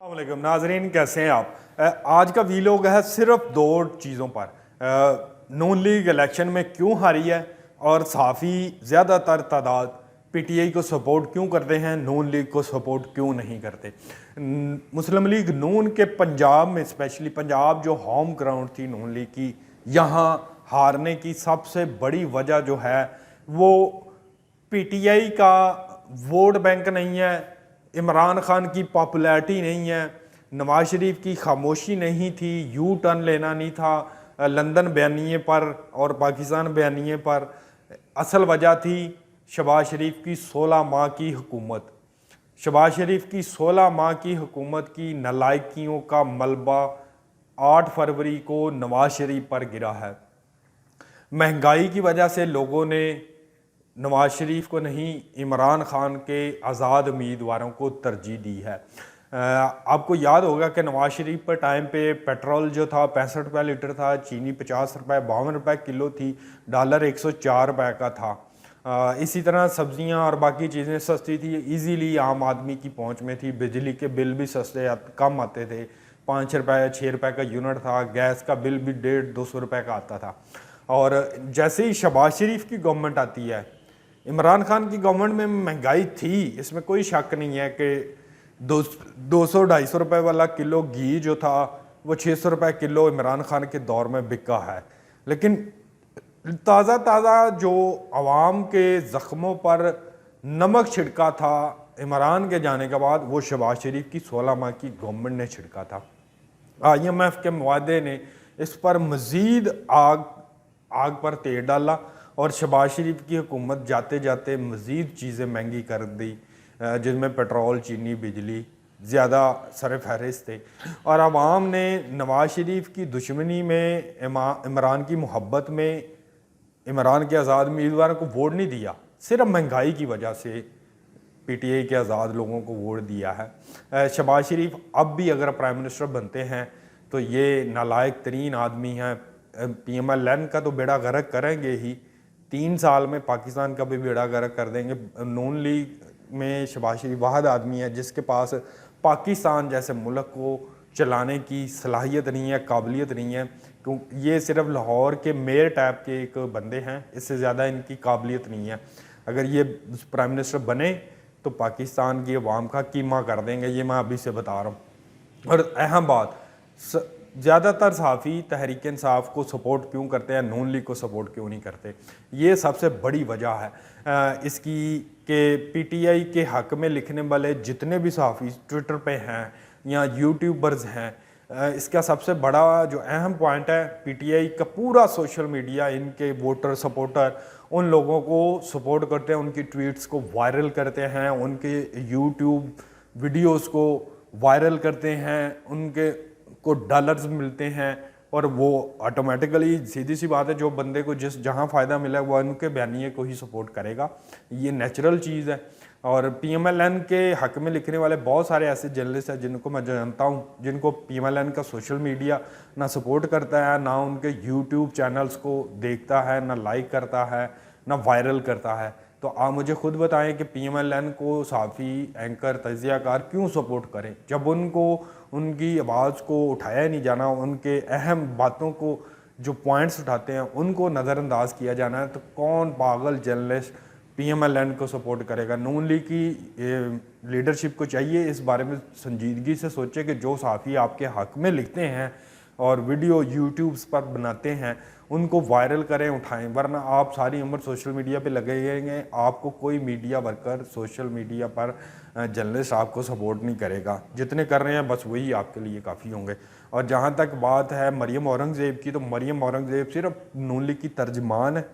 वालेकुम नाजरीन, कैसे हैं आप। आज का वीलॉग है सिर्फ दो चीज़ों पर। नून लीग इलेक्शन में क्यों हारी है और साफ़ी ज़्यादातर तादाद पीटीआई को सपोर्ट क्यों करते हैं, नून लीग को सपोर्ट क्यों नहीं करते। मुस्लिम लीग नून के पंजाब में, स्पेशली पंजाब जो होम ग्राउंड थी नून लीग की, यहाँ हारने की सबसे बड़ी वजह जो है वो पीटीआई का वोट बैंक नहीं है, इमरान खान की पॉपुलैरिटी नहीं है, नवाज शरीफ की खामोशी नहीं थी, यू टर्न लेना नहीं था लंदन बयानिए पर और पाकिस्तान बयानिए पर। असल वजह थी शहबाज शरीफ की 16 माह की हुकूमत। शहबाज शरीफ की 16 माह की हुकूमत की नालायकियों का मलबा 8 फरवरी को नवाज शरीफ पर गिरा है। महंगाई की वजह से लोगों ने नवाज शरीफ को नहीं, इमरान खान के आज़ाद उम्मीदवारों को तरजीह दी है। आपको याद होगा कि नवाज शरीफ पर टाइम पे पेट्रोल जो था 65 रुपये लीटर था, चीनी 50 रुपये 52 रुपये किलो थी, डॉलर 104 रुपये का था। इसी तरह सब्जियां और बाकी चीज़ें सस्ती थी, इजीली आम आदमी की पहुंच में थी। बिजली के बिल भी सस्ते कम आते थे, 5 रुपये 6 रुपये का यूनिट था। गैस का बिल भी 150-200 रुपये का आता था। और जैसे ही शहबाज शरीफ की गवर्नमेंट आती है, इमरान खान की गवर्नमेंट में महंगाई थी, इसमें कोई शक नहीं है कि 200-250 रुपये वाला किलो घी जो था वो 600 रुपये किलो इमरान खान के दौर में बिका है। लेकिन ताज़ा जो आवाम के ज़ख्मों पर नमक छिड़का था इमरान के जाने के बाद, वो शहबाज शरीफ की 16 माह की गवर्नमेंट ने छिड़का था। IMF के मुआहदे ने इस पर मज़ीद आग पर तेल डाला और शहबाज शरीफ की हुकूमत जाते जाते मज़ीद चीज़ें महंगी कर दी, जिनमें पेट्रोल, चीनी, बिजली ज़्यादा सर फहरिस्त थे। और आवाम ने नवाज शरीफ की दुश्मनी में, इमरान की मोहब्बत में इमरान के आज़ाद उम्मीदवारों को वोट नहीं दिया, सिर्फ महंगाई की वजह से पीटीआई के आज़ाद लोगों को वोट दिया है। शहबाज शरीफ अब भी अगर प्राइम मिनिस्टर बनते हैं तो ये नालायक तरीन आदमी हैं। PMLN का तो बेड़ा गर्क करेंगे ही, 3 साल में पाकिस्तान का भी बेड़ा गर्क कर देंगे। नून लीग में शहबाज शरीफ वाहिद आदमी है जिसके पास पाकिस्तान जैसे मुल्क को चलाने की सलाहियत नहीं है, काबिलियत नहीं है। क्योंकि ये सिर्फ लाहौर के मेयर टाइप के एक बंदे हैं, इससे ज़्यादा इनकी काबिलियत नहीं है। अगर ये प्राइम मिनिस्टर बने तो पाकिस्तान की अवाम का कीमा कर देंगे, ये मैं अभी से बता रहा हूँ। और अहम बात, ज़्यादातर सहाफ़ी तहरीक इंसाफ को सपोर्ट क्यों करते हैं, नून लीग को सपोर्ट क्यों नहीं करते, ये सबसे बड़ी वजह है इसकी कि पीटीआई के हक़ में लिखने वाले जितने भी सहाफ़ी ट्विटर पे हैं या यूट्यूबर्स हैं, इसका सबसे बड़ा जो अहम पॉइंट है, पीटीआई का पूरा सोशल मीडिया इनके वोटर सपोर्टर उन लोगों को सपोर्ट करते हैं, उनकी ट्वीट्स को वायरल करते हैं, उनके यूट्यूब वीडियोस को वायरल करते हैं, उनके को डॉलर्स मिलते हैं और वो ऑटोमेटिकली, सीधी सी बात है, जो बंदे को जहाँ फ़ायदा मिला वो उनके बयानिए को ही सपोर्ट करेगा, ये नेचुरल चीज़ है। और PMLN के हक़ में लिखने वाले बहुत सारे ऐसे जर्नलिस्ट हैं जिनको मैं जानता हूँ, जिनको PMLN का सोशल मीडिया ना सपोर्ट करता है, ना उनके यूट्यूब चैनल्स को देखता है, ना लाइक करता है, ना वायरल करता है। तो आप मुझे खुद बताएं कि PMLN को सहाफ़ी, एंकर, तजियाकार क्यों सपोर्ट करें जब उनको उनकी आवाज़ को उठाया नहीं जाना, उनके अहम बातों को जो पॉइंट्स उठाते हैं उनको नज़रअंदाज किया जाना है। तो कौन पागल जर्नलिस्ट PMLN को सपोर्ट करेगा। नून लीग की लीडरशिप को चाहिए इस बारे में संजीदगी से सोचे कि जो सहाफ़ी आपके हक़ में लिखते हैं और वीडियो यूट्यूब्स पर बनाते हैं उनको वायरल करें, उठाएं, वरना आप सारी उम्र सोशल मीडिया पे लगे रहेंगे, आपको कोई मीडिया वर्कर, सोशल मीडिया पर जर्नलिस्ट आपको सपोर्ट नहीं करेगा। जितने कर रहे हैं बस वही आपके लिए काफ़ी होंगे। और जहाँ तक बात है मरियम औरंगज़ेब की, तो मरियम औरंगज़ेब सिर्फ नून लीग की तर्जमान है,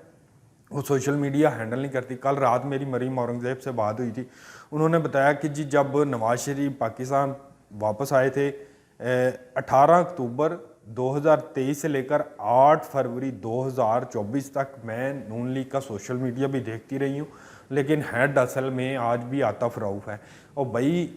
वो सोशल मीडिया हैंडल नहीं करती। कल रात मेरी मरियम औरंगज़ेब से बात हुई थी, उन्होंने बताया कि जी जब नवाज शरीफ पाकिस्तान वापस आए थे 18 अक्टूबर 2023 से लेकर 8 फरवरी 2024 तक मैं नून लीग का सोशल मीडिया भी देखती रही हूँ, लेकिन हेड असल में आज भी आतिफ रऊफ़ है। और भाई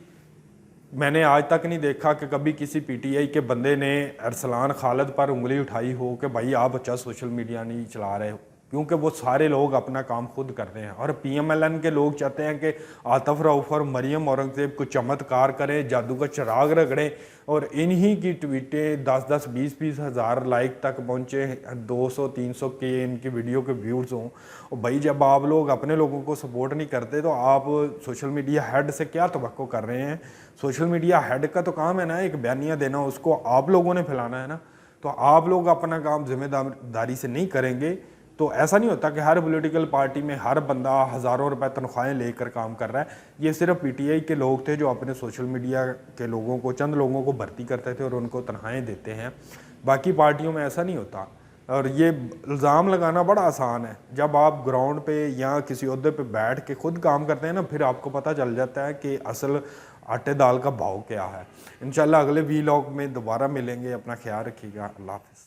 मैंने आज तक नहीं देखा कि कभी किसी पीटीआई के बंदे ने अरसलान खालिद पर उंगली उठाई हो कि भाई आप अच्छा सोशल मीडिया नहीं चला रहे हो। क्योंकि वो सारे लोग अपना काम खुद करते हैं। और PMLN के लोग चाहते हैं कि आतिफ रऊफ और मरियम औरंगज़ेब को चमत्कार करें, जादू का चिराग रगड़ें और इन्हीं की ट्वीटें 10-10, 20-20 हज़ार लाइक तक पहुँचे, 200-300 के इनकी वीडियो के व्यूज़ हों। और भाई जब आप लोग अपने लोगों को सपोर्ट नहीं करते तो आप सोशल मीडिया हेड से क्या तवक्को कर रहे हैं? सोशल मीडिया हेड का तो काम है ना एक बयानिया देना, उसको आप लोगों ने फैलाना है ना। तो आप लोग अपना काम जिम्मेदारी से नहीं करेंगे तो ऐसा नहीं होता कि हर पॉलिटिकल पार्टी में हर बंदा हज़ारों रुपए तनख्वाहें लेकर काम कर रहा है। ये सिर्फ PTI के लोग थे जो अपने सोशल मीडिया के लोगों को, चंद लोगों को भर्ती करते थे और उनको तनख्वाहें देते हैं। बाकी पार्टियों में ऐसा नहीं होता। और ये इल्ज़ाम लगाना बड़ा आसान है, जब आप ग्राउंड पे या किसी ओहदे पे बैठ के खुद काम करते हैं ना, फिर आपको पता चल जाता है कि असल आटे दाल का भाव क्या है। इंशाल्लाह अगले वीलॉग में दोबारा मिलेंगे। अपना ख्याल रखिएगा। अल्लाह हाफ़िज़।